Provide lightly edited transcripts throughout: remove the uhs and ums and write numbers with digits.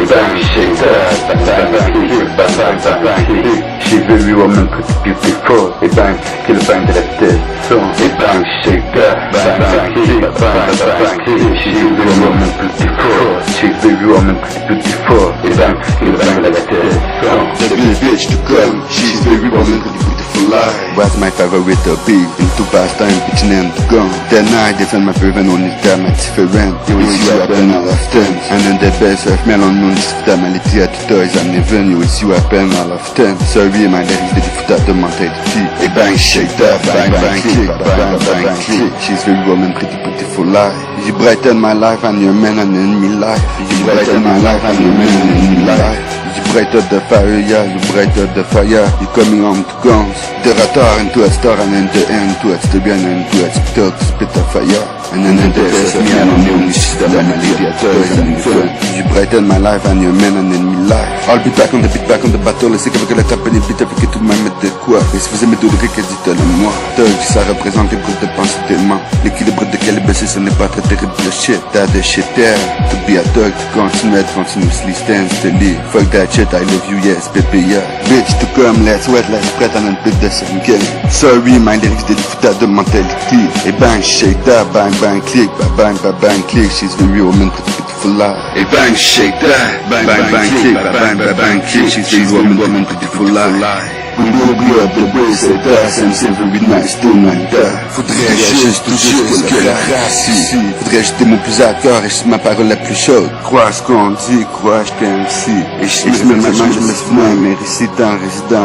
bang, shake that, bang, bang, click, bang, bang, bang, click. She's very woman, pretty beautiful. Et bang, qui le bang de la tête, son. Et bang, shake that, bang, bang, click, bang, bang, bang, click. She's very woman, beautiful. She's very woman, pretty beautiful. Et bang, qui le bang de la tête, son. The bitch to come, she's very woman, pretty beautiful life. Was my favorite hobby, into pastime, pitching and gone. Then I defend my proven only time at different. You will see happen all of times. And then the best of melon moon, disfrutamalité at toys and even you will see happen all of times. Sorry, my lyrics, the different de mentality. Et bang, shake that, bang, bang, click, bang, bang, click. She's very woman, pretty beautiful life. You brighten my life and your man and enemy life. You brighten my life and your man and enemy life. You bright up the fire, yeah, you bright up the fire. You coming home to guns. The ratar into a star and then the end to it, the bien and to it, to spit a fire. And then the best of me and on you, the melody at toys and fun. You brighten my life and your man and enemy life. I'll be back on the beat, back on the battle. Et c'est qu'avec la tape et les beats, avec tout le même de quoi. Et si vous aimez tout le riz, dites-le moi. Thug, ça représente les groupes de pensée tellement. L'équilibre de quel baissé, ce n'est pas très terrible le shit. T'as des shit there. To be a thug, to continue to continuously stand steady. Fuck that shit, I love you, yes, baby, yeah. Bitch, to come, let's wet, let's spread and put the same game. Sorry, my lyrics, des foutages de mentality. Et bang, shake that, bang, bang, click, bang, bang, bang, click. She's very woman, pretty beautiful life. Et bang, shake that, bang, bang, bang, click, bang, bang, bang, click. She's very woman, beautiful life. We will up the way, c'est ça, c'est very nice tonight. Faudrait juste que la race ici. Faudrait jeter mon plus à cœur et ma parole la plus chaude. Crois ce qu'on dit, crois je t'aime si. Et je me souviens, mes résidents,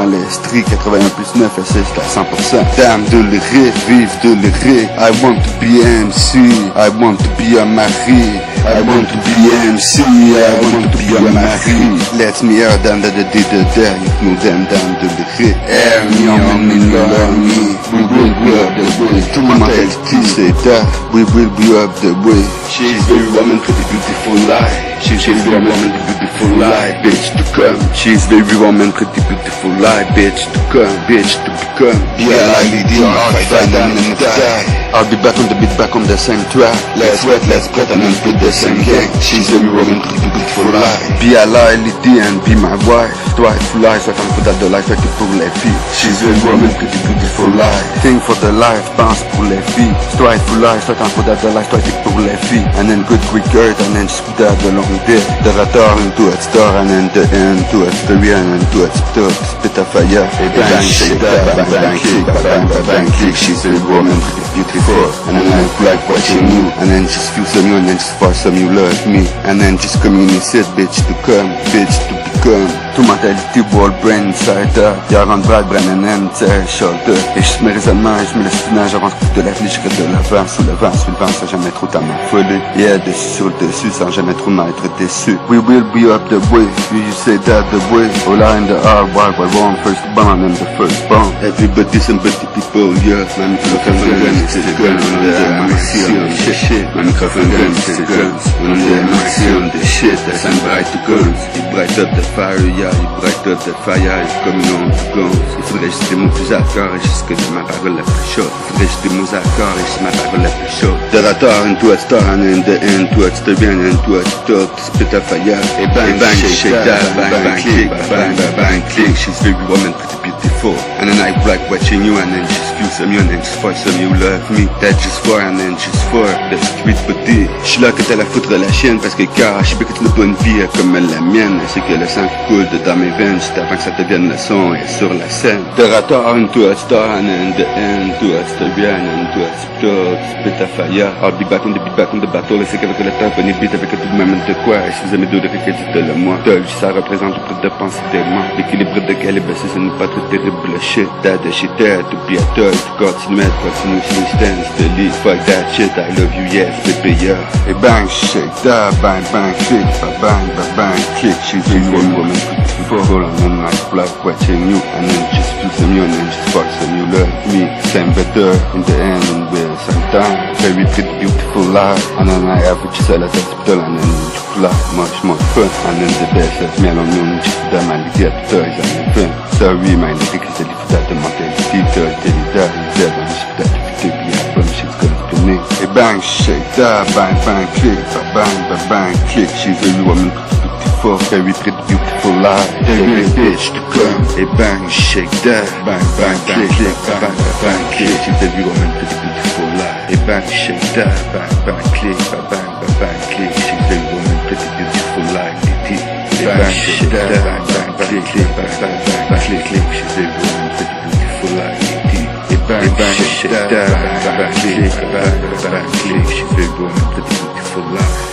l'Estrie, 81 plus 9, assiste à 100%. Dame de l'éré, vive de l'éré. I want to be MC, I want to be a mari. I want to be MC, I want to be a mari. Let me hear down the there, you know them down to the hit. Air me on me, love me. We will be up the way. To my mentality say that we will be up the way. She's very woman, pretty beautiful life. She's very woman, pretty beautiful life. Bitch to come. She's very woman, pretty beautiful life. Bitch to come, bitch to become. B-L-I-D, I'll be back on the beat, back on the same track. Let's wet, let's spread and then put the same gang. She's very woman, pretty beautiful life. B-L-I-D and be my wife. Strive for life, I can put out the life I keep pour les filles. She's very woman, pretty beautiful life. Think for the life, pense pour les filles. Strive for life, I can put out the life I keep pour les filles. And then good quick hurt and then just put out the long day. The ratar into a star and then the end to a story and then to a spit a fire. Hey bang, shake that, bang, bang, click, bang, bang, bang, click. She's very woman, pretty beautiful. And then I like watching you. And then just feel some you and then just for some you love me. And then just communicate, bitch to come, bitch to become. To mentality, ball, brain, insider. Y'a un bras, brain and shoulder. Et je mets raisonnement et je me laisse finir. J'avance plus de l'avenir, je reste de l'avant. Sous le vent, sans jamais trop t'as m'affoler. Yeah, dessus sur le dessus, sans jamais trop m'être déçu. We will be up the way, you say that the way. All in the hard work, we're wrong, first born and the first born. Everybody, somebody, people, yeah. My microphone gun, it's a gun. On the maxi on the shit. My microphone gun, it's a gun. On the maxi on the shit. That's I'm bright to guns. You bright up the fire, yeah. You bright up the fire, you coming on to guns. Il faudrait jeter mon plus à cœur et jusque de ma parole la plus chaude. Il faudrait jeter mon accord et juste ma parole la plus chaude. The ratar into a star and in the end to it, the bien and to it, to spit a fire. Et bang, bang, shake that, bang, bang, click, bang, bang, bang, click. She's very woman, pretty beautiful. And then I like watching you and then just feel some you and then just for some you love me. That just for and then just for the street body. J'suis là que t'as la foutre la chienne parce que car j'sais pas que tu n'as pas une vie comme la mienne. C'est que le sang qui coule dans mes veines juste avant que ça devienne le son et sur la scène. The ratar into a star and in the end to a the bien and to a spit a fire. I'll be back on the beat, back on the battle. Et c'est qu'avec le temps, on est beat avec tout le même de quoi. Et si vous aimez d'autres dites-le moi. Thug, ça représente le de pensée tellement. L'équilibre de calibre, ce n'est pas très terrible le shit. That the shit there, to be a thug, to continue, stand steady. Fuck that shit, I love you, yes, baby, yeah. Et bang, shake that, bang, bang, click, bang, bang, bang, click. She's a woman, beautiful, and then I like watching you. And then just feel some you, and then just fuck some you love me. Same better in the end, and we're sometime. Very pretty, beautiful life. And then I have just a lot of hospital, and then you fly, much more fun. And then the best of me, alone, you just that man, get toys and the fun. Sorry, my lyrics, I live that the mentality, toy, tell you that, you dead, and you should that if you take the album, shit's gonna be me. Hey bang, shake that, bang, bang, click, bang, bang, bang, click. She's a woman, beautiful. beautiful, very pretty, beautiful life. Every bitch to come, et bang, shake that, bang, bang, click, click, bang, bang, click. She's every woman, pretty, beautiful life. Et bang, shake that, bang, bang, click, bang, bang, bang, click. She's every woman, pretty, beautiful life. Et bang, shake that, bang, bang, bang, click, bang, bang, bang, click, click. She's every woman, pretty, beautiful life. Et bang, shake that, bang, bang, click, bang, bang, click. She's every woman, pretty, beautiful life.